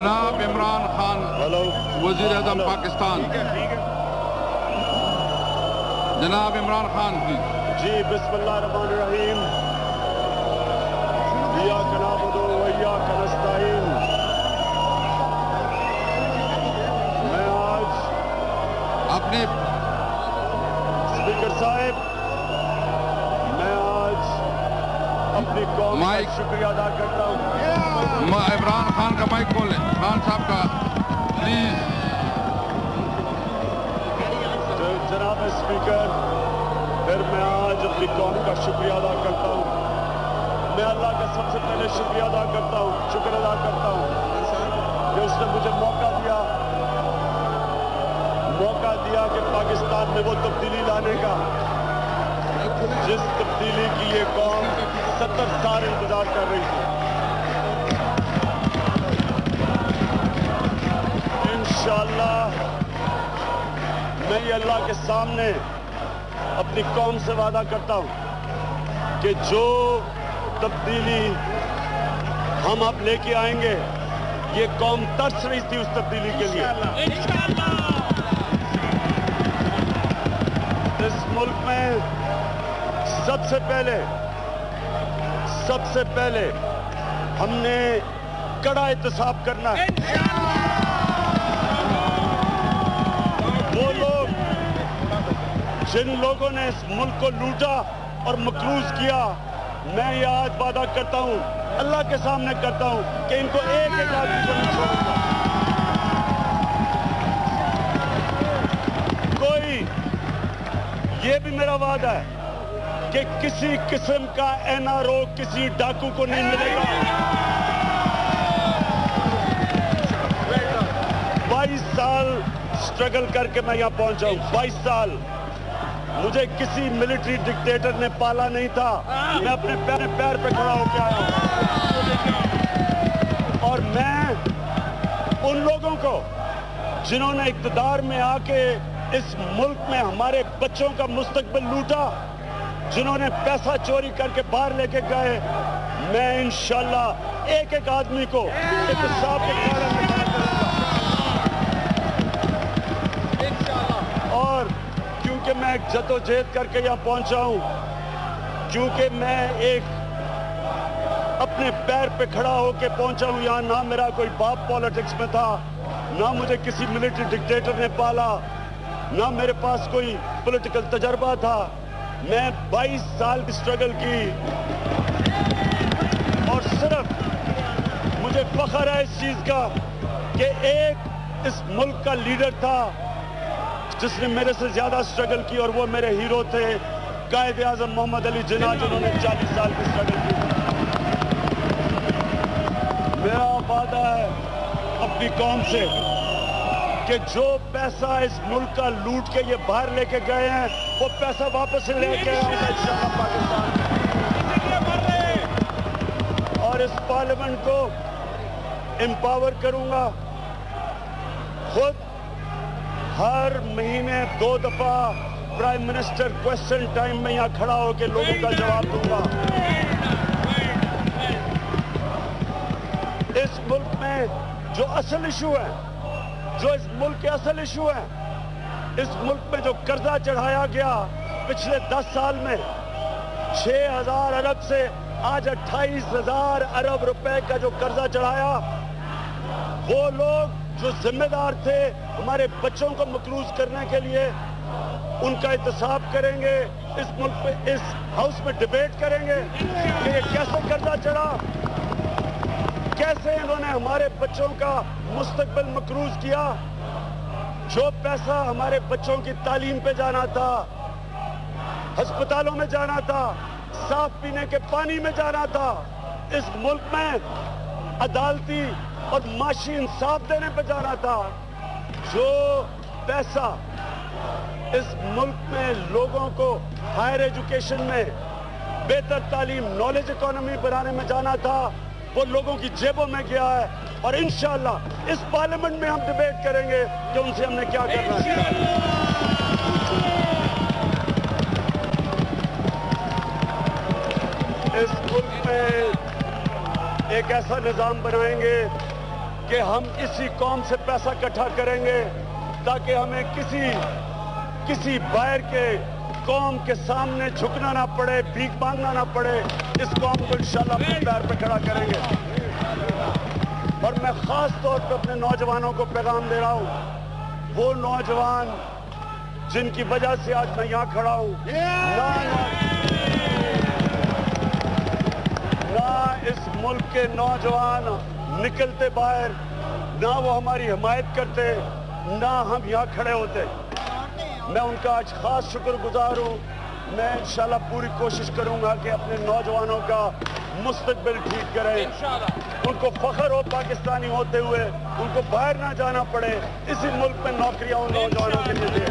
جناب عمران خان وزیر اعظم پاکستان. جناب عمران خان جی بسم اللہ الرحمن الرحیم. ایاک نعبد و ایاک نستعین. میں آج اپنے اسپیکر صاحب اپنی قوم کا شکریہ ادا کرتا ہوں. عمران خان کا مائک کھولیں. خان صاحب کا پلیز. جناب اسپیکر پھر میں آج اپنی قوم کا شکریہ ادا کرتا ہوں. میں اللہ کا سب سے پہلے شکریہ ادا کرتا ہوں، شکر ادا کرتا ہوں کہ اس نے مجھے موقع دیا کہ پاکستان میں وہ تبدیلی لانے کا جس تبدیلی کی یہ قوم 70 سال انتظار کر رہی تھی. انشاءاللہ میں یہ اللہ کے سامنے اپنی قوم سے وعدہ کرتا ہوں کہ جو تبدیلی ہم اب لے کے آئیں گے یہ قوم ترس رہی تھی اس تبدیلی کے لیے. اس ملک میں سب سے پہلے ہم نے کڑا احتساب کرنا ہے. وہ لوگ جن لوگوں نے اس ملک کو لوٹا اور مقروض کیا، میں یہ آج وعدہ کرتا ہوں، اللہ کے سامنے کرتا ہوں کہ ان کو ایک ایک آدمی کو نہیں چھوڑوں گا. یہ بھی میرا وعدہ ہے کہ کسی قسم کا NRO کسی ڈاکو کو نہیں ملے گا. 22 سال سٹرگل کر کے میں یہاں پہنچا ہوں. 22 سال مجھے کسی ملٹری ڈکٹیٹر نے پالا نہیں تھا. میں اپنے پیر پہ کھڑا ہو کے آیا ہوں. اور میں ان لوگوں کو جنہوں نے اقتدار میں آ کے اس ملک میں ہمارے بچوں کا مستقبل لوٹا، جنہوں نے پیسہ چوری کر کے باہر لے کے گئے، میں انشاءاللہ ایک ایک آدمی کو احتساب کے دائرے میں کھڑا کروں گا. اور کیونکہ میں ایک جدوجہد کر کے یہاں پہنچا ہوں، کیونکہ میں ایک اپنے پیر پہ کھڑا ہو کے پہنچا ہوں یہاں، نہ میرا کوئی باپ پالیٹکس میں تھا، نہ مجھے کسی ملٹری ڈکٹیٹر نے پالا، نہ میرے پاس کوئی پولیٹیکل تجربہ تھا. میں 22 سال کی سٹرگل کی اور صرف مجھے فخر ہے اس چیز کا کہ ایک اس ملک کا لیڈر تھا جس نے میرے سے زیادہ سٹرگل کی، اور وہ میرے ہیرو تھے قائد اعظم محمد علی جناح، جنہوں نے 40 سال کی سٹرگل کی. میرا وعدہ ہے اپنی قوم سے کہ جو پیسہ اس ملک کا لوٹ کے یہ باہر لے کے گئے ہیں وہ پیسہ واپس لے کے آؤں گا انشاءاللہ پاکستان. اور اس پارلیمنٹ کو امپاور کروں گا. خود ہر مہینے 2 دفعہ پرائم منسٹر کوسچن ٹائم میں یہاں کھڑا ہو کے لوگوں کا جواب دوں گا. اس ملک میں جو اصل ایشو ہے، جو اس ملک کے اصل ایشو ہیں، اس ملک میں جو قرضہ چڑھایا گیا پچھلے 10 سال میں 6,000 ارب سے آج 28,000 ارب روپے کا جو قرضہ چڑھایا، وہ لوگ جو ذمہ دار تھے ہمارے بچوں کو مقروض کرنے کے لیے، ان کا احتساب کریں گے. اس ملک پہ اس ہاؤس میں ڈیبیٹ کریں گے کہ یہ کیسے قرضہ چڑھا، کیسے انہوں نے ہمارے بچوں کا مستقبل مقروض کیا. جو پیسہ ہمارے بچوں کی تعلیم پہ جانا تھا، ہسپتالوں میں جانا تھا، صاف پینے کے پانی میں جانا تھا، اس ملک میں عدالتی اور معاشی انصاف دینے پہ جانا تھا، جو پیسہ اس ملک میں لوگوں کو ہائر ایجوکیشن میں بہتر تعلیم، نالج اکانومی بنانے میں جانا تھا، وہ لوگوں کی جیبوں میں گیا ہے. اور انشاءاللہ اس پارلیمنٹ میں ہم ڈیبیٹ کریں گے کہ ان سے ہم نے کیا کرنا ہے. اس ملک میں ایک ایسا نظام بنائیں گے کہ ہم اسی قوم سے پیسہ اکٹھا کریں گے تاکہ ہمیں کسی باہر کے قوم کے سامنے جھکنا نہ پڑے، بھیک مانگنا نہ پڑے. اس قوم کو انشاءاللہ اپنے پیر پہ کھڑا کریں گے. اور میں خاص طور پہ اپنے نوجوانوں کو پیغام دے رہا ہوں، وہ نوجوان جن کی وجہ سے آج میں یہاں کھڑا ہوں، نہ اس ملک کے نوجوان نکلتے باہر، نہ وہ ہماری حمایت کرتے، نہ ہم یہاں کھڑے ہوتے. میں ان کا آج خاص شکر گزار ہوں. میں انشاءاللہ پوری کوشش کروں گا کہ اپنے نوجوانوں کا مستقبل ٹھیک کریں، ان کو فخر ہو پاکستانی ہوتے ہوئے، ان کو باہر نہ جانا پڑے. اسی ملک میں نوکریاں ان نوجوانوں کے لیے دیں.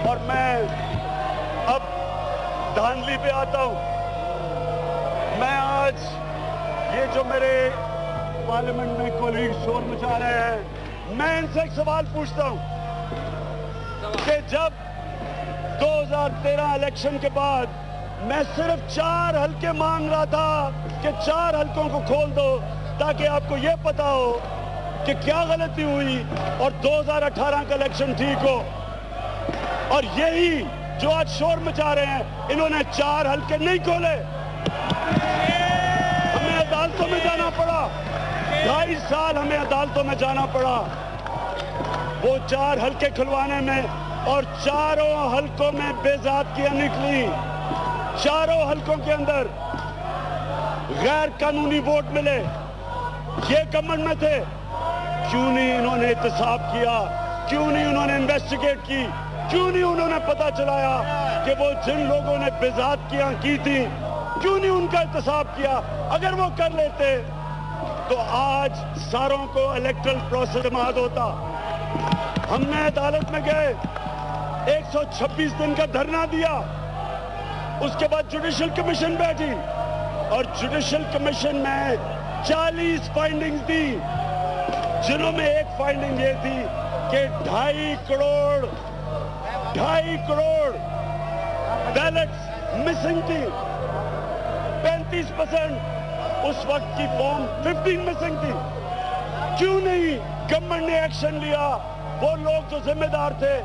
اور میں اب دھاندلی پہ آتا ہوں. میں آج یہ جو میرے پارلیمنٹ میں کولیگ شور مچا رہے ہیں، میں ان سے ایک سوال پوچھتا ہوں کہ جب 2013 الیکشن کے بعد میں صرف 4 حلقے مانگ رہا تھا کہ 4 حلقوں کو کھول دو تاکہ آپ کو یہ پتا ہو کہ کیا غلطی ہوئی اور 2018 کا الیکشن ٹھیک ہو، اور یہی جو آج شور مچا رہے ہیں انہوں نے 4 حلقے نہیں کھولے. ہمیں عدالتوں میں جانا پڑا، 2.5 سال ہمیں عدالتوں میں جانا پڑا وہ 4 حلقے کھلوانے میں، اور 4 حلقوں میں بے ضابطگیاں نکلی. 4 حلقوں کے اندر غیر قانونی ووٹ ملے. یہ گورنمنٹ میں تھے، کیوں نہیں انہوں نے احتساب کیا؟ کیوں نہیں انہوں نے انویسٹیگیٹ کی؟ کیوں نہیں انہوں نے پتہ چلایا کہ وہ جن لوگوں نے بے ضابطگیاں کی تھی کیوں نہیں ان کا احتساب کیا؟ اگر وہ کر لیتے تو آج ساروں کو الیکٹرل پروسیس سماعت ہوتا. ہم نے عدالت میں گئے، 126 دن کا دھرنا دیا. اس کے بعد جوڈیشل کمیشن بیٹھی اور جوڈیشل کمیشن میں 40 فائنڈنگز دی، جنہوں میں ایک فائنڈنگ یہ تھی کہ 2.5 کروڑ بیلٹس مسنگ تھی. 35% اس وقت کی فارم 15 مسنگ تھی. کیوں نہیں گورنمنٹ نے ایکشن لیا؟ وہ لوگ جو ذمہ دار تھے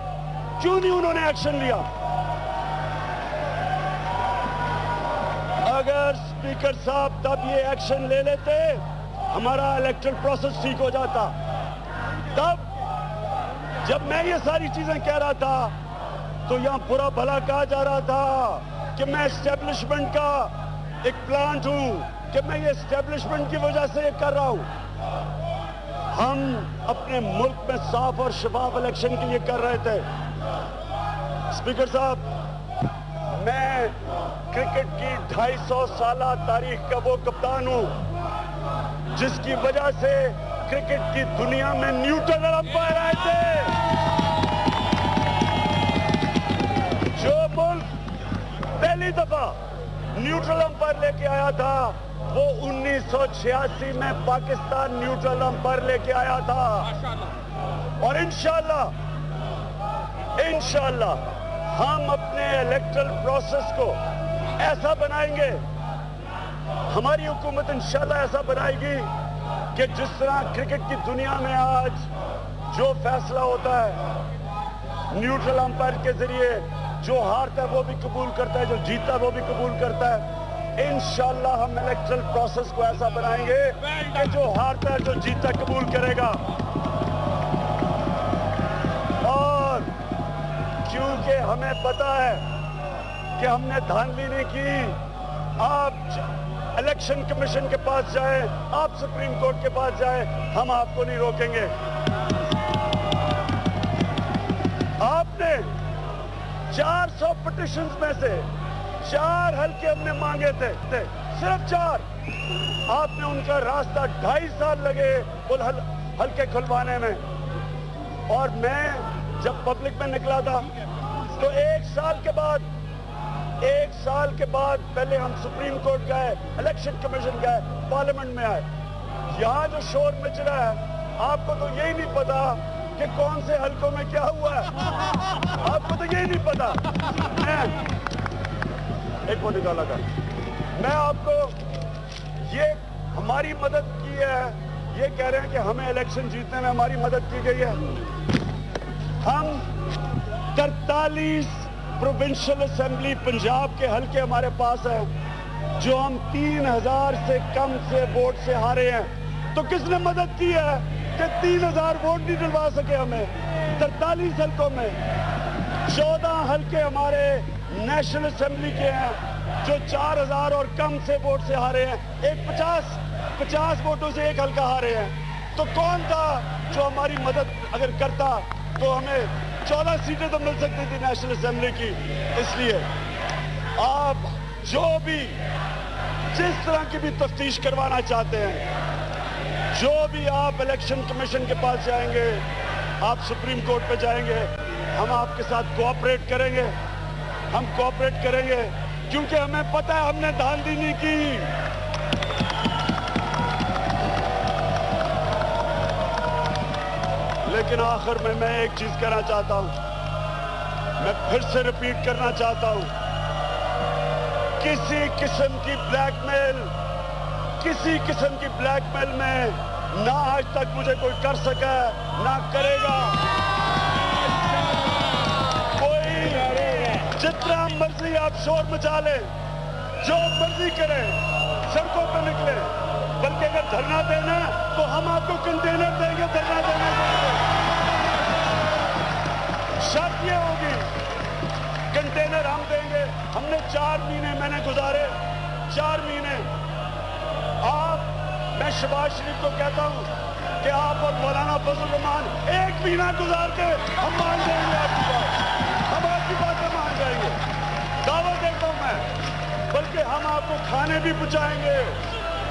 کیوں نہیں انہوں نے ایکشن لیا؟ اگر اسپیکر صاحب تب یہ ایکشن لے لیتے ہمارا الیکٹرل پروسیس ٹھیک ہو جاتا. تب جب میں یہ ساری چیزیں کہہ رہا تھا تو یہاں برا بھلا کہا جا رہا تھا کہ میں اسٹیبلشمنٹ کا ایک پلانٹ ہوں، کہ میں یہ اسٹیبلشمنٹ کی وجہ سے یہ کر رہا ہوں. ہم اپنے ملک میں صاف اور شفاف الیکشن کے لیے کر رہے تھے. اسپیکر صاحب، میں کرکٹ کی 250 سالہ تاریخ کا وہ کپتان ہوں جس کی وجہ سے کرکٹ کی دنیا میں نیوٹرل امپائر آئے تھے. جو ملک پہلی دفعہ نیوٹرل امپائر لے کے آیا تھا وہ 1986 میں پاکستان نیوٹرل امپائر لے کے آیا تھا. اور انشاءاللہ ہم اپنے الیکٹرل پروسیس کو ایسا بنائیں گے، ہماری حکومت انشاءاللہ ایسا بنائے گی کہ جس طرح کرکٹ کی دنیا میں آج جو فیصلہ ہوتا ہے نیوٹرل امپائر کے ذریعے، جو ہارتا ہے وہ بھی قبول کرتا ہے، جو جیتا ہے وہ بھی قبول کرتا ہے. انشاءاللہ ہم الیکٹرل پروسیس کو ایسا بنائیں گے کہ جو ہارتا ہے جو جیتا قبول کرے گا. اور کیونکہ ہمیں پتا ہے کہ ہم نے دھاندلی نہیں کی، آپ الیکشن کمیشن کے پاس جائیں، آپ سپریم کورٹ کے پاس جائیں، ہم آپ کو نہیں روکیں گے. آپ نے 400 پٹیشنز میں سے 4 حلقے ہم نے مانگے تھے، صرف 4. آپ نے ان کا راستہ 2.5 سال لگے ان حلقے کھلوانے میں. اور میں جب پبلک میں نکلا تھا تو 1 سال کے بعد پہلے ہم سپریم کورٹ گئے، الیکشن کمیشن گئے، پارلیمنٹ میں آئے. یہاں جو شور مچ رہا ہے آپ کو تو یہی نہیں پتا کہ کون سے حلقوں میں کیا ہوا ہے. آپ کو تو یہی نہیں پتا. ایک وہ نکالا کر، میں آپ کو یہ ہماری مدد کی کی ہے, یہ کہہ رہے ہیں کہ ہمیں الیکشن جیتنے میں ہماری مدد کی گئی ہے. ہم 43 پروونشل اسمبلی پنجاب کے حلقے ہمارے پاس ہیں, جو ہم 3000 سے کم سے ووٹ سے ہارے ہیں. تو کس نے مدد کی ہے کہ 3000 ووٹ نہیں ڈلوا سکے ہمیں 43 حلقوں میں؟ 14 حلقے ہمارے نیشنل اسمبلی کے ہیں جو 4000 اور کم سے ووٹ سے ہارے ہیں. ایک 50 ووٹوں سے ایک حلقہ ہارے ہیں. تو کون تھا جو ہماری مدد اگر کرتا تو ہمیں 14 سیٹیں تو مل سکتی تھی نیشنل اسمبلی کی. اس لیے آپ جو بھی جس طرح کی بھی تفتیش کروانا چاہتے ہیں, جو بھی آپ الیکشن کمیشن کے پاس جائیں گے, آپ سپریم کورٹ پہ جائیں گے, ہم آپ کے ساتھ کوآپریٹ کریں گے. ہم کوآپریٹ کریں گے کیونکہ ہمیں پتہ ہے ہم نے دھاندلی نہیں کی. لیکن آخر میں ایک چیز کہنا چاہتا ہوں, میں پھر سے ریپیٹ کرنا چاہتا ہوں, کسی قسم کی بلیک میل میں نہ آج تک مجھے کوئی کر سکا ہے نہ کرے گا. کوئی جتنا مرضی آپ شور مچا لیں, جو مرضی کریں, سڑکوں پہ نکلیں, بلکہ اگر دھرنا دینا تو ہم آپ کو کنٹینر دیں گے دھرنا دینے کے لیے. شرط یہ ہوگی کنٹینر ہم دیں گے. ہم نے 4 مہینے میں نے گزارے, 4 مہینے. میں شہباز شریف کو کہتا ہوں کہ آپ اور مولانا فضل الرحمان 1 مہینہ گزار کے ہم مان جائیں گے آپ کی بات. ہم آپ کی باتیں مان جائیں گے, دعوت دیتا ہوں میں. بلکہ ہم آپ کو کھانے بھی پہنچائیں گے,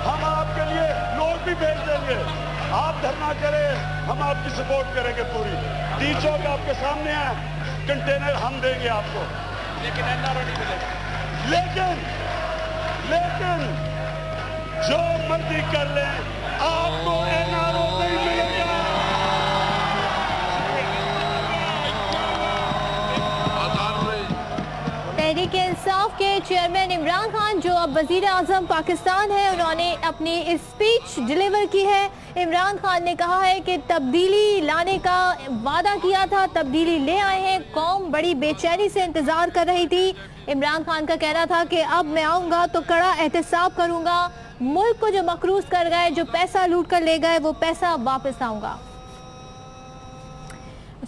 ہم آپ کے لیے لوگ بھی بھیج دیں گے. آپ دھرنا کریں, ہم آپ کی سپورٹ کریں گے پوری. ٹی چوک آپ کے سامنے ہے, کنٹینر ہم دیں گے آپ کو, لیکن این آر او نہیں ملے گا. لیکن جو مرضی کر لیں, آپ کو این آر او نہیں ملے گا. تحریک انصاف کے چیئرمین عمران خان جو اب وزیر اعظم پاکستان ہے, انہوں نے اپنی اسپیچ ڈیلیور کی ہے. عمران خان نے کہا ہے کہ تبدیلی لانے کا وعدہ کیا تھا, تبدیلی لے آئے ہیں. قوم بڑی بے چینی سے انتظار کر رہی تھی. عمران خان کا کہنا تھا کہ اب میں آؤں گا تو کڑا احتساب کروں گا. ملک کو جو مقروض کر گئے, جو پیسہ لوٹ کر لے گئے, وہ پیسہ واپس آؤں گا.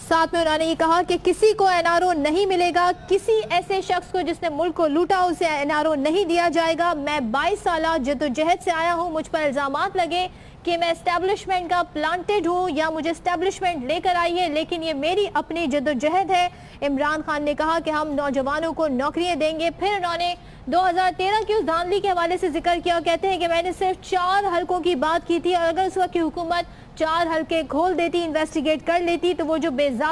ساتھ میں انہوں نے یہ کہا کہ کسی کو این آر او نہیں ملے گا. کسی ایسے شخص کو جس نے ملک کو لوٹا اسے این آر او نہیں دیا جائے گا. میں 22 سالہ جدوجہد سے آیا ہوں. مجھ پر الزامات لگے کہ میں اسٹیبلشمنٹ کا پلانٹڈ ہوں یا مجھے اسٹیبلشمنٹ لے کر آئی ہے, لیکن یہ میری اپنی جدوجہد ہے. عمران خان نے کہا کہ ہم نوجوانوں کو نوکریاں دیں گے. پھر انہوں نے 2013 کی اس دھاندلی کے حوالے سے ذکر کیا. کہتے ہیں کہ میں نے صرف 4 حلقوں کی بات کی تھی, اور اگر اس وقت کی حکومت 4 حلقے کھول دیتی, انویسٹیگیٹ کر لیتی, تو وہ جو بے ضابطہ